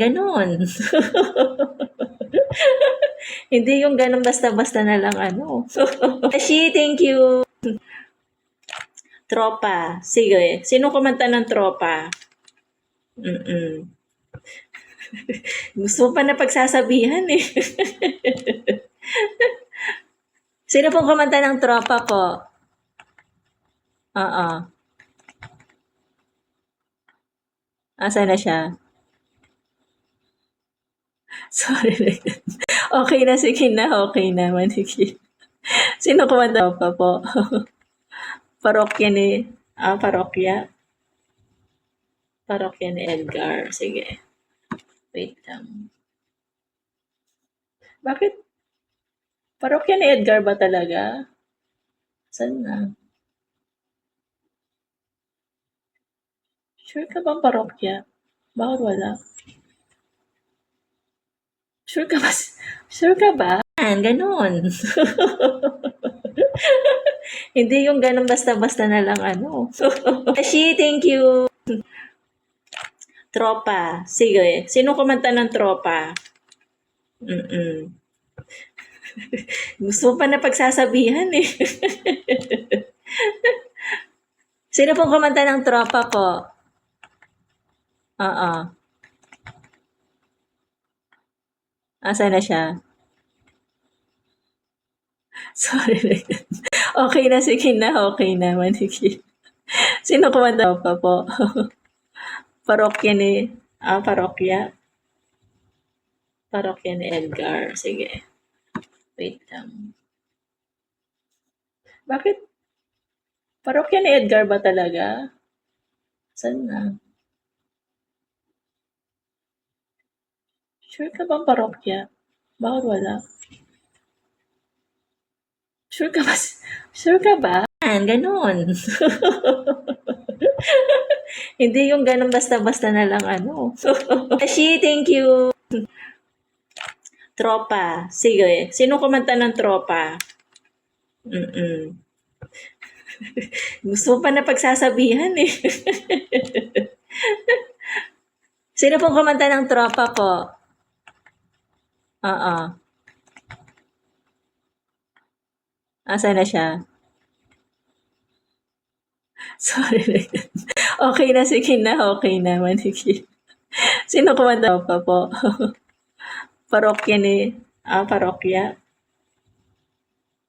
gano'n. Hindi yung gano'n basta-basta na lang ano. Beshi, thank you. Tropa. Sige. Sino kumanta ng Tropa? Gusto mo pa na pagsasabihan eh. Sino pong kumanta ng Tropa po? Oo. Asan na siya? Sorry. Okay na, sige na. Okay na. Maniki. Sino kumanta ng Tropa po? Parokya ni... parokya. Parokya ni Edgar. Sige. Wait lang. Bakit? Parokya ni Edgar ba talaga? Saan na? Sure ka bang parokya? Bakit wala? Sure ka ba? Sure ka ba? Ganon. Hindi yung ganon basta-basta na lang ano. Beshi, thank you. Tropa. Sige. Sino kumanta ng Tropa? Gusto mo pa na pagsasabihan eh. Sino pong kumanta ng Tropa po? Oo. Asan na siya? Sorry. Okay na, sige na. Okay na, Maniki. Sino kumanta ng Tropa po? Parokya ni... parokya. Parokya ni Edgar. Sige. Wait lang. Bakit? Parokya ni Edgar ba talaga? Saan na? Sure ka bang parokya? Bakit wala? Sure ka ba? Sure ka ba? Ganon. Hindi yung ganon basta-basta na lang ano. Beshi, thank you. Tropa. Sige. Sino kumanta ng Tropa? Gusto mo pa na pagsasabihan eh. Sino pong kumanta ng Tropa po? Oo. Asan na siya? Sorry. Okay na, sige na. Okay na, Maniki. Sino kumanta pa po? Parokya ni... parokya.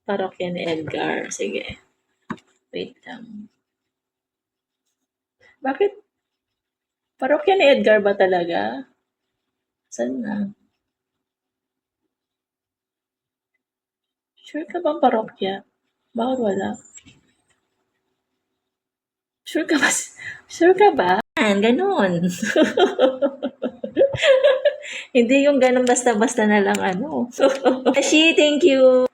Parokya ni Edgar. Sige. Wait lang. Bakit? Parokya ni Edgar ba talaga? Saan na? Sure ka bang parokya? Bakit wala? Sure ka ba? Sure ka ba? Ganon. Hindi yung ganon basta-basta na lang ano. Beshi, thank you.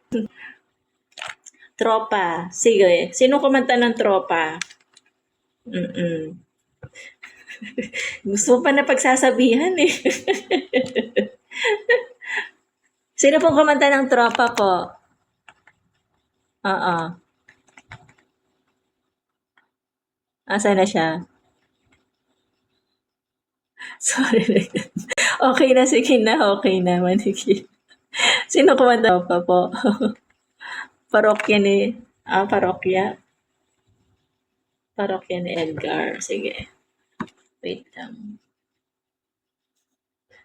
Tropa. Sige. Sino kumanta ng Tropa? Gusto mo pa na pagsasabihan eh. Sino pong kumanta ng Tropa po? Oo. Asan na siya? Sorry. Okay na, sige na. Okay na, Maniki. Sino kumanta pa po? Parokya ni... parokya. Parokya ni Edgar. Sige. Wait lang.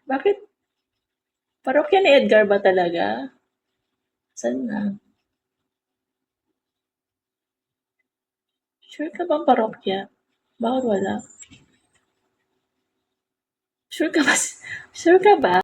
Bakit? Parokya ni Edgar ba talaga? Saan na? Sure ka bang parokya? Bakit wala? Sure ka ba? Sure ka ba?